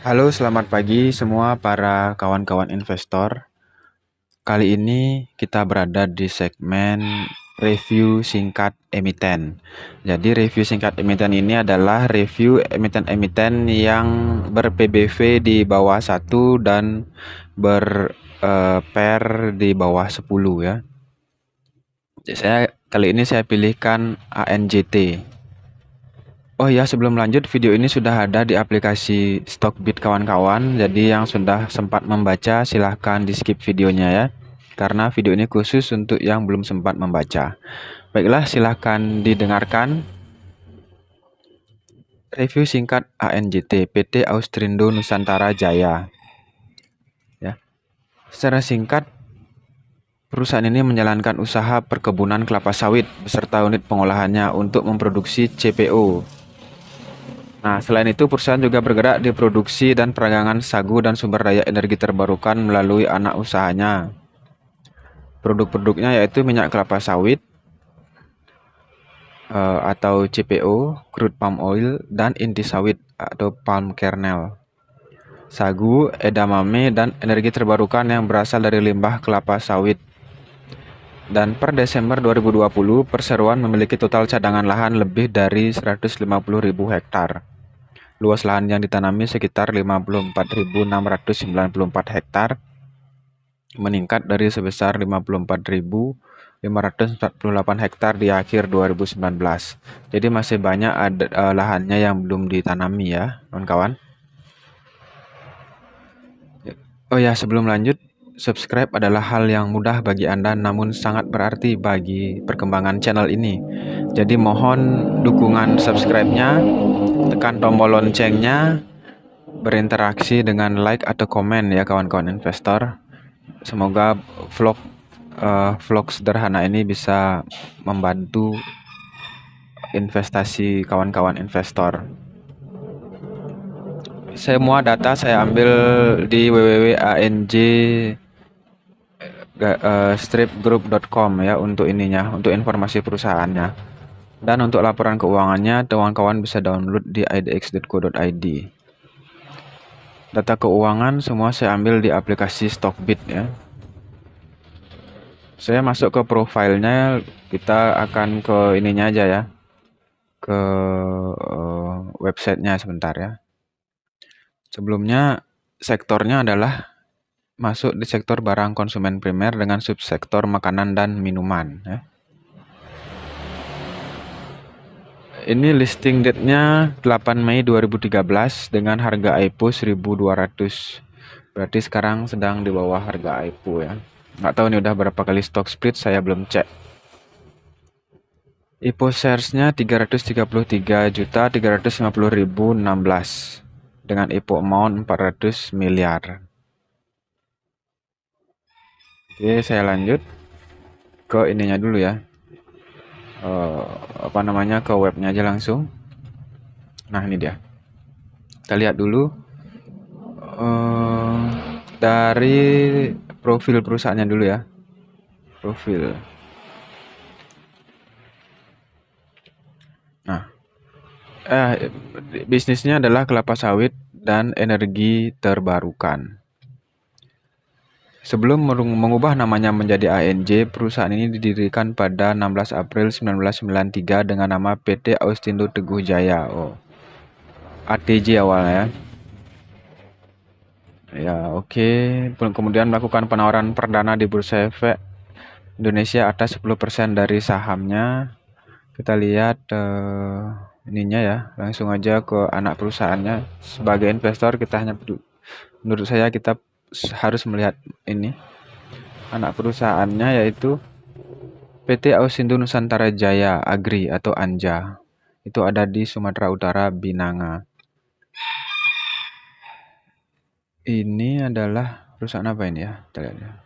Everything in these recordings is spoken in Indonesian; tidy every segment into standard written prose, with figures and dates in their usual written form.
Halo, selamat pagi semua para kawan-kawan investor. Kali ini kita berada di segmen review singkat emiten. Jadi review singkat emiten ini adalah review emiten-emiten yang ber-PBV di bawah 1 dan ber-pair di bawah 10 ya. Kali ini saya pilihkan ANJT. Oh ya, sebelum lanjut, video ini sudah ada di aplikasi Stockbit kawan-kawan. Jadi yang sudah sempat membaca silahkan di skip videonya ya. Karena video ini khusus untuk yang belum sempat membaca. Baiklah, silahkan didengarkan. Review singkat ANJT, PT Austrindo Nusantara Jaya. Ya. Secara singkat, perusahaan ini menjalankan usaha perkebunan kelapa sawit beserta unit pengolahannya untuk memproduksi CPO. Nah, selain itu perusahaan juga bergerak di produksi dan peragangan sagu dan sumber daya energi terbarukan melalui anak usahanya. Produk-produknya yaitu minyak kelapa sawit atau CPO, crude palm oil, dan inti sawit atau palm kernel. Sagu, edamame, dan energi terbarukan yang berasal dari limbah kelapa sawit. Dan per Desember 2020, perseroan memiliki total cadangan lahan lebih dari 150.000 hektar. Luas lahan yang ditanami sekitar 54.694 hektar, meningkat dari sebesar 54.548 hektar di akhir 2019. Jadi masih banyak lahannya yang belum ditanami ya, kawan-kawan. Oh ya, sebelum lanjut, subscribe adalah hal yang mudah bagi Anda namun sangat berarti bagi perkembangan channel ini. Jadi mohon dukungan subscribe-nya, tekan tombol loncengnya, berinteraksi dengan like atau komen ya kawan-kawan investor. Semoga vlog sederhana ini bisa membantu investasi kawan-kawan investor. Semua data saya ambil di www.anj-stripgroup.com ya untuk ininya, untuk informasi perusahaannya. Dan untuk laporan keuangannya, kawan-kawan bisa download di idx.co.id. Data keuangan semua saya ambil di aplikasi Stockbit ya. Saya masuk ke profilnya, kita akan ke ininya aja ya, ke websitenya sebentar ya. Sebelumnya sektornya adalah masuk di sektor barang konsumen primer dengan subsektor makanan dan minuman ya. Ini listing date-nya 8 Mei 2013 dengan harga IPO 1.200. Berarti sekarang sedang di bawah harga IPO ya. Nggak tahu nih udah berapa kali stock split, saya belum cek. IPO shares-nya 333.350.016 dengan IPO amount 400 miliar. Oke, saya lanjut ke ininya dulu ya. Ke webnya aja langsung. Nah, ini dia. Kita lihat dulu dari profil perusahaannya dulu ya. Profil. Nah, bisnisnya adalah kelapa sawit dan energi terbarukan. Sebelum mengubah namanya menjadi ANJ, perusahaan ini didirikan pada 16 April 1993 dengan nama PT Austindo Teguh Jaya. ATJ awalnya ya. Oke. Kemudian melakukan penawaran perdana di Bursa Efek Indonesia atas 10% dari sahamnya. Kita lihat ininya ya, langsung aja ke anak perusahaannya. Sebagai investor menurut saya kita harus melihat ini anak perusahaannya, yaitu PT Austindo Nusantara Jaya Agri atau ANJA. Itu ada di Sumatera Utara, Binanga. Ini adalah perusahaan apa ini ya? Kita lihat ya.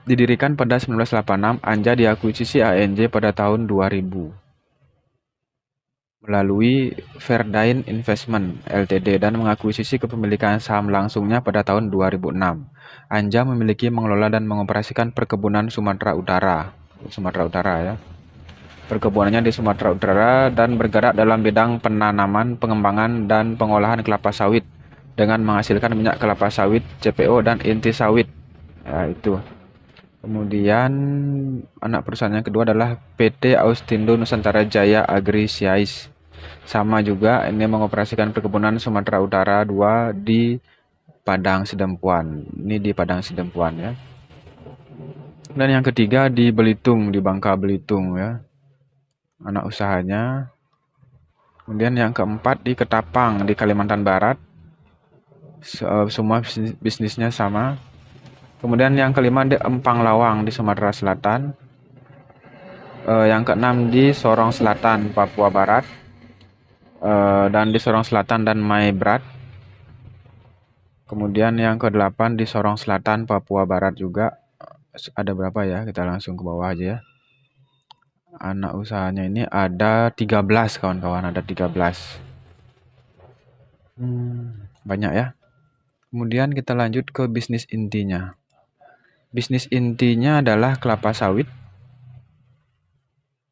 Didirikan pada 1986, ANJA diakuisisi ANJ pada tahun 2000 melalui Verdine Investment Ltd dan mengakuisisi kepemilikan saham langsungnya pada tahun 2006. ANJA memiliki mengelola dan mengoperasikan perkebunan Sumatera Utara ya. perkebunannya di Sumatera Utara dan bergerak dalam bidang penanaman, pengembangan, dan pengolahan kelapa sawit dengan menghasilkan minyak kelapa sawit, CPO, dan inti sawit. Ya, itu. Kemudian anak perusahaan yang kedua adalah PT Austindo Nusantara Jaya Agri Siais. Sama juga, ini mengoperasikan perkebunan Sumatera Utara 2 di Padang Sidempuan. Ini di Padang Sidempuan ya. Dan yang ketiga di Belitung, di Bangka Belitung ya. Anak usahanya. Kemudian yang keempat di Ketapang, di Kalimantan Barat. Semua bisnisnya sama. Kemudian yang kelima di Empang Lawang di Sumatera Selatan. Yang keenam di Sorong Selatan, Papua Barat. Dan di Sorong Selatan dan Maibrat. Kemudian yang ke-8 di Sorong Selatan, Papua Barat juga. Ada berapa ya? Kita langsung ke bawah aja ya. Anak usahanya ini ada 13 kawan-kawan, ada 13. Banyak ya. Kemudian kita lanjut ke bisnis intinya. Bisnis intinya adalah kelapa sawit,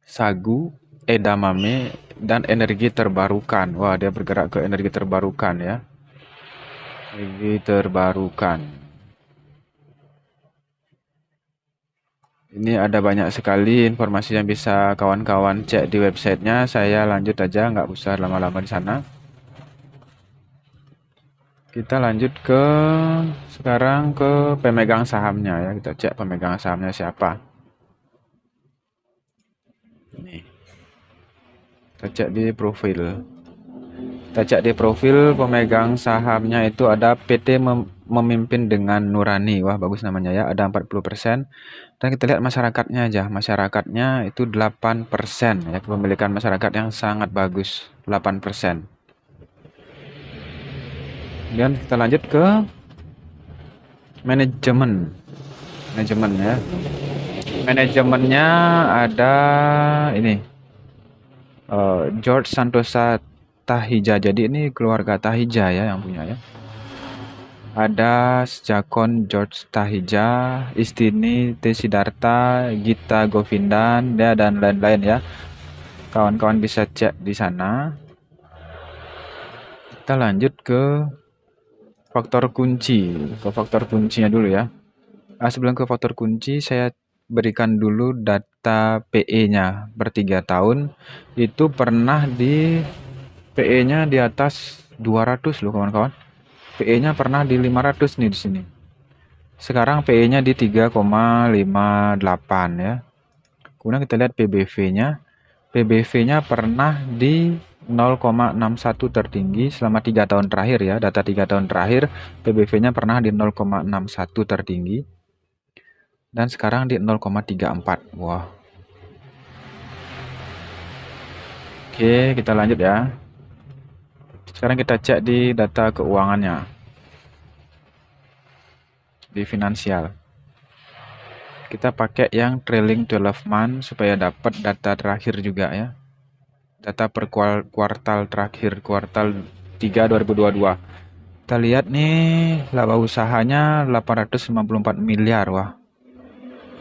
sagu, edamame, dan energi terbarukan. Wah, dia bergerak ke energi terbarukan ya. Energi terbarukan. Ini ada banyak sekali informasi yang bisa kawan-kawan cek di websitenya. Saya lanjut aja, nggak usah lama-lama di sana. Kita lanjut ke sekarang ke pemegang sahamnya ya. Kita cek pemegang sahamnya siapa. Ini. Kita cek di profil. Kita cek di profil pemegang sahamnya itu ada PT Memimpin dengan Nurani. Wah, bagus namanya ya. Ada 40%. Dan kita lihat masyarakatnya aja. Masyarakatnya itu 8% ya. Kepemilikan masyarakat yang sangat bagus. 8%. Kemudian kita lanjut ke manajemen ya. Manajemennya ada ini George Santosa Tahija. Jadi ini keluarga Tahija ya yang punya ya. Ada Jakon George Tahija, Istini T. Sidarta, Gita Govindan ya, dan lain-lain ya. Kawan-kawan bisa cek di sana. Kita lanjut ke faktor kunci. Ke faktor kuncinya dulu ya. Sebelum ke faktor kunci, saya berikan dulu data PE-nya per 3 tahun. Itu pernah di PE-nya di atas 200 loh kawan-kawan. PE-nya pernah di 500 nih di sini. Sekarang PE-nya di 3,58 ya. Kemudian kita lihat PBV-nya. PBV-nya pernah di 0,61 tertinggi selama 3 tahun terakhir ya. Data 3 tahun terakhir PBV-nya pernah di 0,61 tertinggi. Dan sekarang di 0,34. Wah. Oke, kita lanjut ya. Sekarang kita cek di data keuangannya. Di finansial. Kita pakai yang trailing 12 month supaya dapat data terakhir juga ya. Data per kuartal terakhir, kuartal 3 2022. Kita lihat nih laba usahanya 854 miliar. Wah,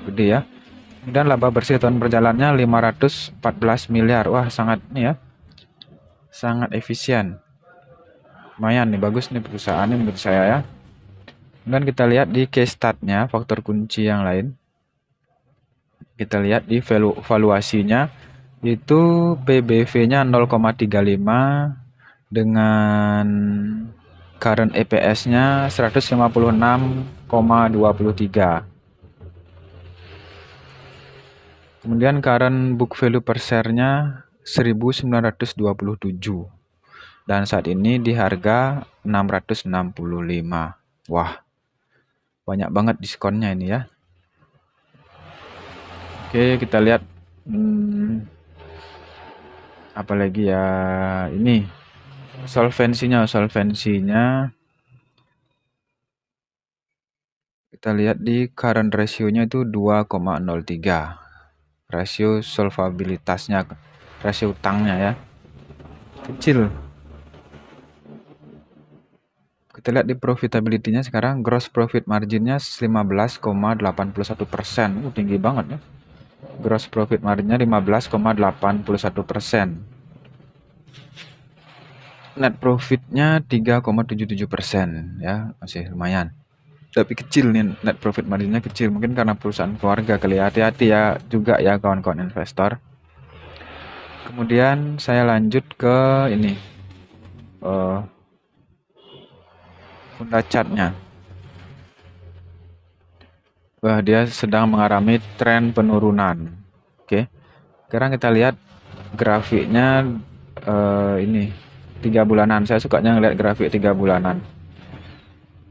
gede ya. Dan laba bersih tahun berjalannya 514 miliar. Wah, sangat nih ya. Sangat efisien. Lumayan nih, bagus nih perusahaan ini menurut saya ya. Dan kita lihat di case statnya, faktor kunci yang lain. Kita lihat di valuasinya itu PBV-nya 0,35 dengan current EPS-nya 156,23. Kemudian current book value per share-nya 1927. Dan saat ini di harga 665. Wah, banyak banget diskonnya ini ya. Oke, kita lihat apa lagi ya, ini solvensinya kita lihat di current ratio-nya itu 2,03. Rasio solvabilitasnya, rasio utangnya ya, kecil. Kita lihat di profitability-nya sekarang, gross profit margin-nya 15,81%. Tinggi banget ya. Gross profit marginnya 15,81%. Net profitnya 3,77%, ya masih lumayan. Tapi kecil nih, net profit marginnya kecil. Mungkin karena perusahaan keluarga kali ya. Hati-hati ya juga ya kawan-kawan investor. Kemudian saya lanjut ke ini. Funda chartnya. Wah, dia sedang mengalami tren penurunan. Oke. Sekarang kita lihat grafiknya ini 3 bulanan. Saya sukanya ngeliat grafik 3 bulanan.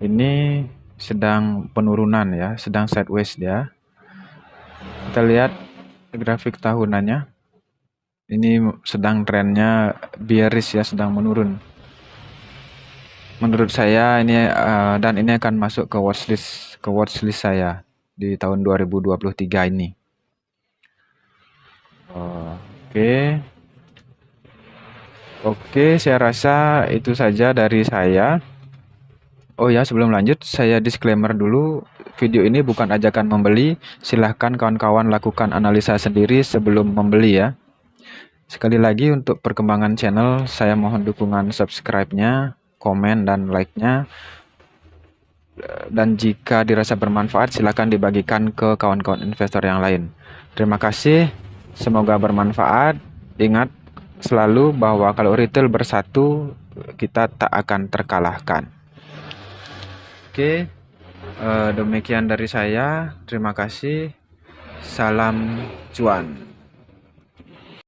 Ini sedang penurunan ya, sedang sideways dia. Kita lihat grafik tahunannya. Ini sedang trennya bearish ya, sedang menurun. Menurut saya ini dan ini akan masuk ke watchlist saya di tahun 2023 ini. Oke, saya rasa itu saja dari saya. Oh ya, sebelum lanjut, saya disclaimer dulu. Video ini bukan ajakan membeli. Silahkan kawan-kawan lakukan analisa sendiri sebelum membeli ya. Sekali lagi untuk perkembangan channel, saya mohon dukungan subscribe-nya, komen, dan like-nya. Dan jika dirasa bermanfaat, silahkan dibagikan ke kawan-kawan investor yang lain. Terima kasih, semoga bermanfaat. Ingat selalu bahwa kalau retail bersatu, kita tak akan terkalahkan. Oke, demikian dari saya. Terima kasih. Salam cuan.